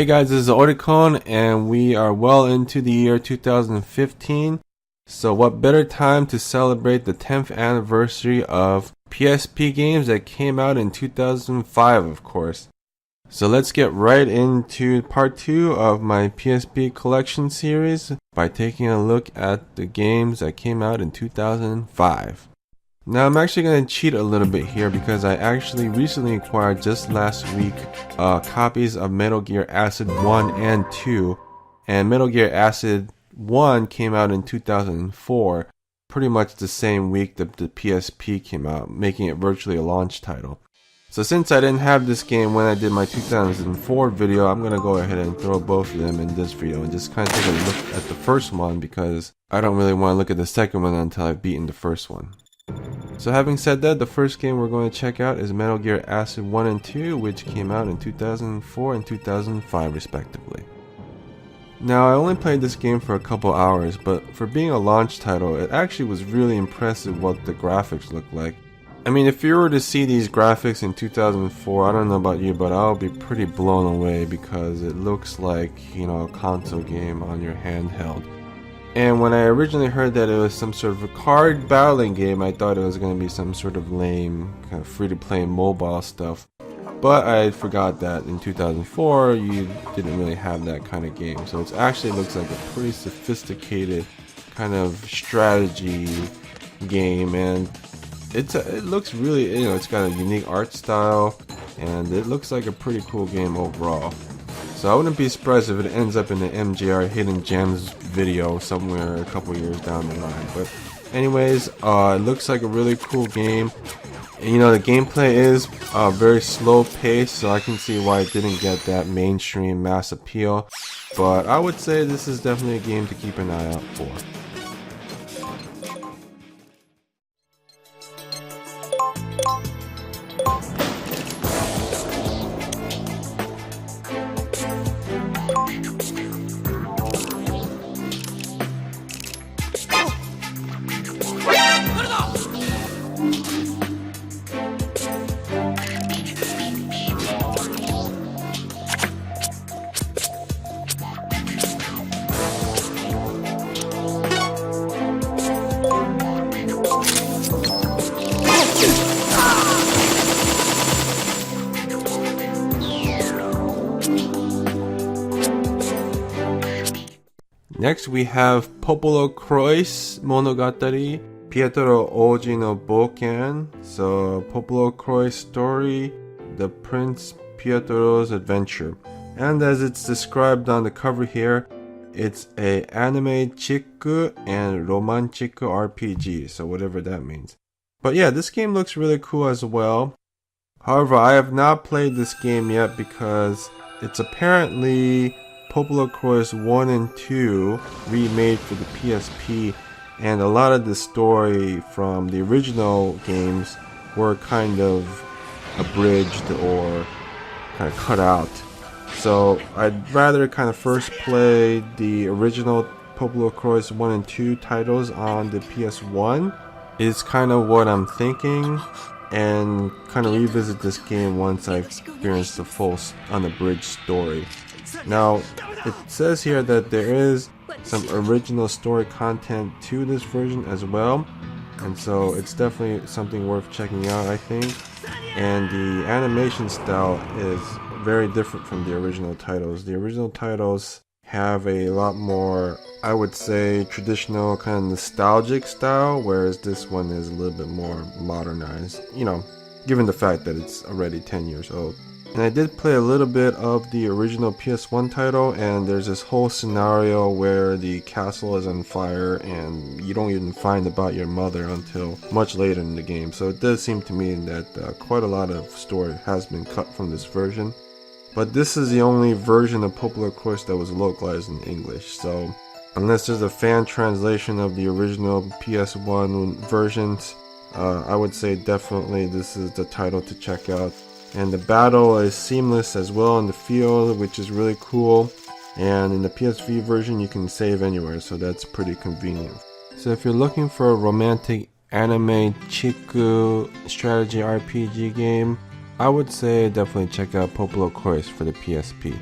Hey guys, this is Oricon, and we are well into the year 2015. So what better time to celebrate the 10th anniversary of PSP games that came out in 2005, of course. So let's get right into part 2 of my PSP Collection series by taking a look at the games that came out in 2005. Now I'm actually going to cheat a little bit here because I actually recently acquired just last week copies of Metal Gear Acid 1 and 2, and Metal Gear Acid 1 came out in 2004, pretty much the same week that the PSP came out, making it virtually a launch title. So since I didn't have this game when I did my 2004 video, I'm going to go ahead and throw both of them in this video and just kind of take a look at the first one because I don't really want to look at the second one until I've beaten the first one. So having said that, the first game we're going to check out is Metal Gear Acid 1 and 2, which came out in 2004 and 2005 respectively. Now I only played this game for a couple hours, but for being a launch title, it actually was really impressive what the graphics looked like. I mean, if you were to see these graphics in 2004, I don't know about you, but I'll be pretty blown away because it looks like, a console game on your handheld. And when I originally heard that it was some sort of a card battling game, I thought it was going to be some sort of lame, kind of free-to-play mobile stuff. But I forgot that in 2004, you didn't really have that kind of game. So it actually looks like a pretty sophisticated kind of strategy game. And it looks really, it's got a unique art style. And it looks like a pretty cool game overall. So I wouldn't be surprised if it ends up in the MJR Hidden Gems video somewhere a couple years down the line. But anyways, it looks like a really cool game. And, the gameplay is very slow paced, so I can see why it didn't get that mainstream mass appeal. But I would say this is definitely a game to keep an eye out for. Next we have Popolo Croix Monogatari, Pietro Oji no Boken. So Popolo Croix story, the Prince Pietro's adventure. And as it's described on the cover here, it's a anime chiku and romantic RPG, so whatever that means. But yeah, this game looks really cool as well. However, I have not played this game yet because it's apparently Popolo Croix 1 and 2 remade for the PSP, and a lot of the story from the original games were kind of abridged or kind of cut out. So I'd rather kind of first play the original Popolo Croix 1 and 2 titles on the PS1 is kind of what I'm thinking, and kind of revisit this game once I've experienced the full unabridged story. Now, it says here that there is some original story content to this version as well, and so it's definitely something worth checking out, I think. And the animation style is very different from the original titles. The original titles have a lot more, I would say, traditional kind of nostalgic style, whereas this one is a little bit more modernized, given the fact that it's already 10 years old. And I did play a little bit of the original PS1 title, and there's this whole scenario where the castle is on fire and you don't even find about your mother until much later in the game. So it does seem to me that quite a lot of story has been cut from this version. But this is the only version of Popolo Croix that was localized in English, so unless there's a fan translation of the original PS1 versions, I would say definitely this is the title to check out. And the battle is seamless as well in the field, which is really cool. And in the PSV version, you can save anywhere, so that's pretty convenient. So if you're looking for a romantic anime chiku strategy RPG game, I would say definitely check out Popolo Croix for the PSP.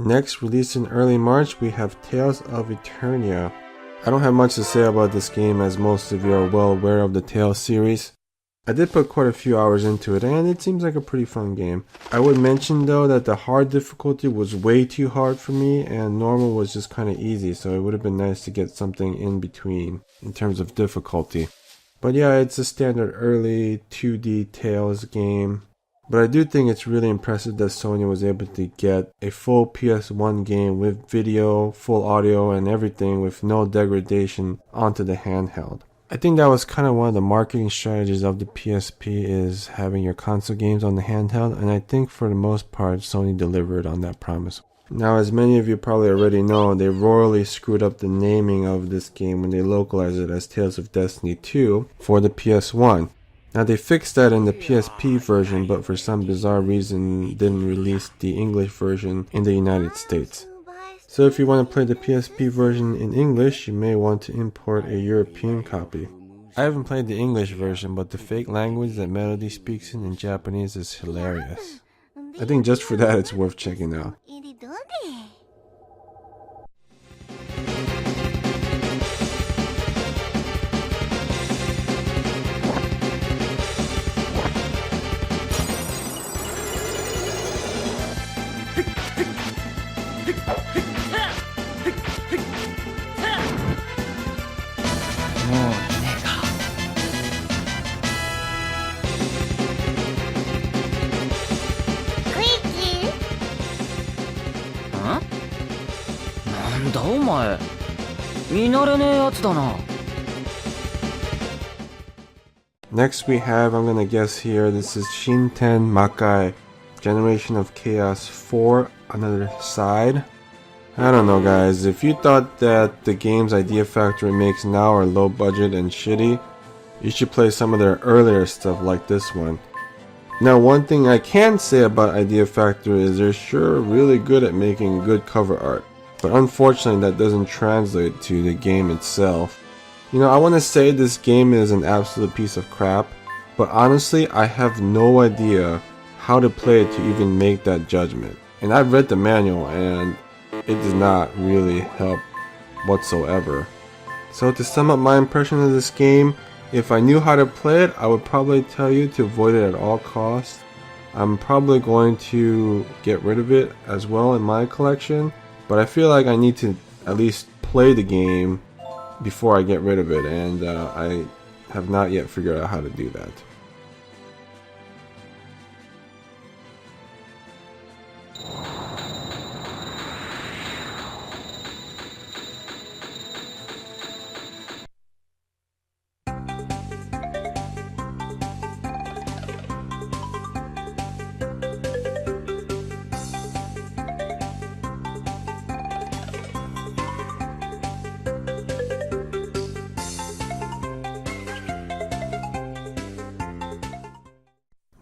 Next, released in early March, we have Tales of Eternia. I don't have much to say about this game, as most of you are well aware of the Tales series. I did put quite a few hours into it, and it seems like a pretty fun game. I would mention though that the hard difficulty was way too hard for me, and normal was just kind of easy, so it would have been nice to get something in between in terms of difficulty. But yeah, it's a standard early 2D Tales game. But I do think it's really impressive that Sony was able to get a full PS1 game with video, full audio, and everything with no degradation onto the handheld. I think that was kind of one of the marketing strategies of the PSP, is having your console games on the handheld, and I think for the most part Sony delivered on that promise. Now, as many of you probably already know, they royally screwed up the naming of this game when they localized it as Tales of Destiny 2 for the PS1. Now, they fixed that in the PSP version, but for some bizarre reason didn't release the English version in the United States. So if you want to play the PSP version in English, you may want to import a European copy. I haven't played the English version, but the fake language that Melody speaks in Japanese is hilarious. I think just for that it's worth checking out. Next we have, I'm gonna guess here, this is Shinten Makai, Generation of Chaos 4, Another Side. I don't know guys, if you thought that the games Idea Factory makes now are low budget and shitty, you should play some of their earlier stuff like this one. Now, one thing I can say about Idea Factory is they're sure really good at making good cover art, but unfortunately that doesn't translate to the game itself. You know, I want to say this game is an absolute piece of crap, but honestly I have no idea how to play it to even make that judgment. And I've read the manual and it does not really help whatsoever. So to sum up my impression of this game, if I knew how to play it, I would probably tell you to avoid it at all costs. I'm probably going to get rid of it as well in my collection, but I feel like I need to at least play the game before I get rid of it, and I have not yet figured out how to do that.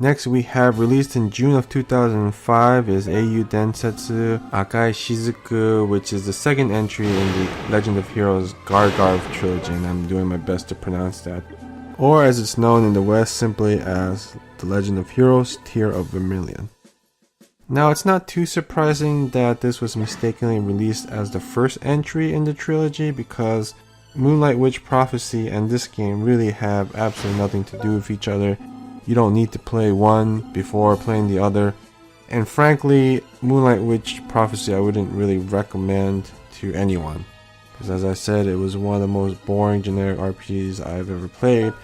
Next we have, released in June of 2005, is Eiyu Densetsu Akai Shizuku, which is the second entry in the Legend of Heroes Gargarv trilogy, and I'm doing my best to pronounce that. Or as it's known in the West simply as The Legend of Heroes Tear of Vermilion. Now, it's not too surprising that this was mistakenly released as the first entry in the trilogy, because Moonlight Witch Prophecy and this game really have absolutely nothing to do with each other. You don't need to play one before playing the other. And frankly, Moonlight Witch Prophecy I wouldn't really recommend to anyone, because as I said, it was one of the most boring generic RPGs I've ever played.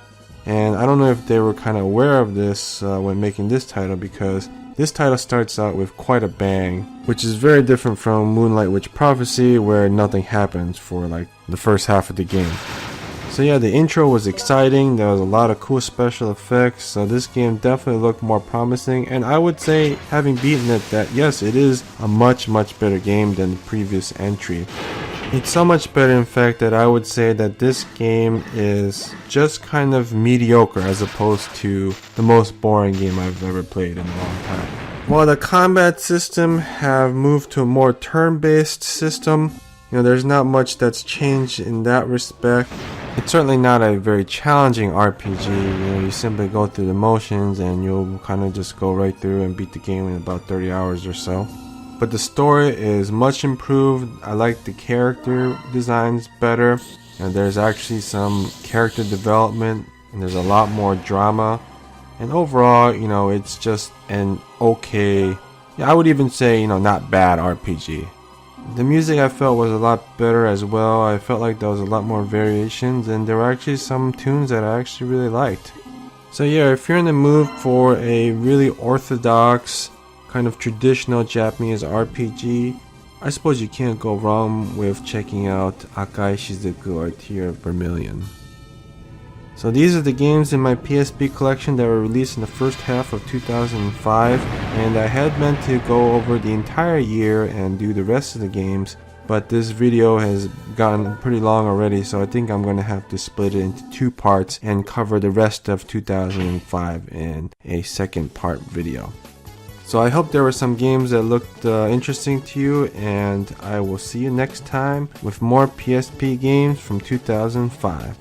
And I don't know if they were kind of aware of this when making this title, because this title starts out with quite a bang, which is very different from Moonlight Witch Prophecy, where nothing happens for like the first half of the game. So yeah, the intro was exciting, there was a lot of cool special effects, so this game definitely looked more promising, and I would say, having beaten it, that yes, it is a much better game than the previous entry. It's so much better, in fact, that I would say that this game is just kind of mediocre as opposed to the most boring game I've ever played in a long time. While the combat system have moved to a more turn-based system, you know, there's not much that's changed in that respect. It's certainly not a very challenging RPG, you know, you simply go through the motions and you'll kind of just go right through and beat the game in about 30 hours or so. but the story is much improved. I like the character designs better, and there's actually some character development, and there's a lot more drama. And overall, it's just an okay, I would even say, not bad RPG. The music I felt was a lot better as well. I felt like there was a lot more variations, and there were actually some tunes that I actually really liked. So yeah, if you're in the mood for a really orthodox, kind of traditional Japanese RPG, I suppose you can't go wrong with checking out Akai Shizuku or Tear of Vermilion. So these are the games in my PSP collection that were released in the first half of 2005, and I had meant to go over the entire year and do the rest of the games, but this video has gotten pretty long already, so I think I'm going to have to split it into 2 parts and cover the rest of 2005 in a second part video. So I hope there were some games that looked interesting to you, and I will see you next time with more PSP games from 2005.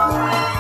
Bye.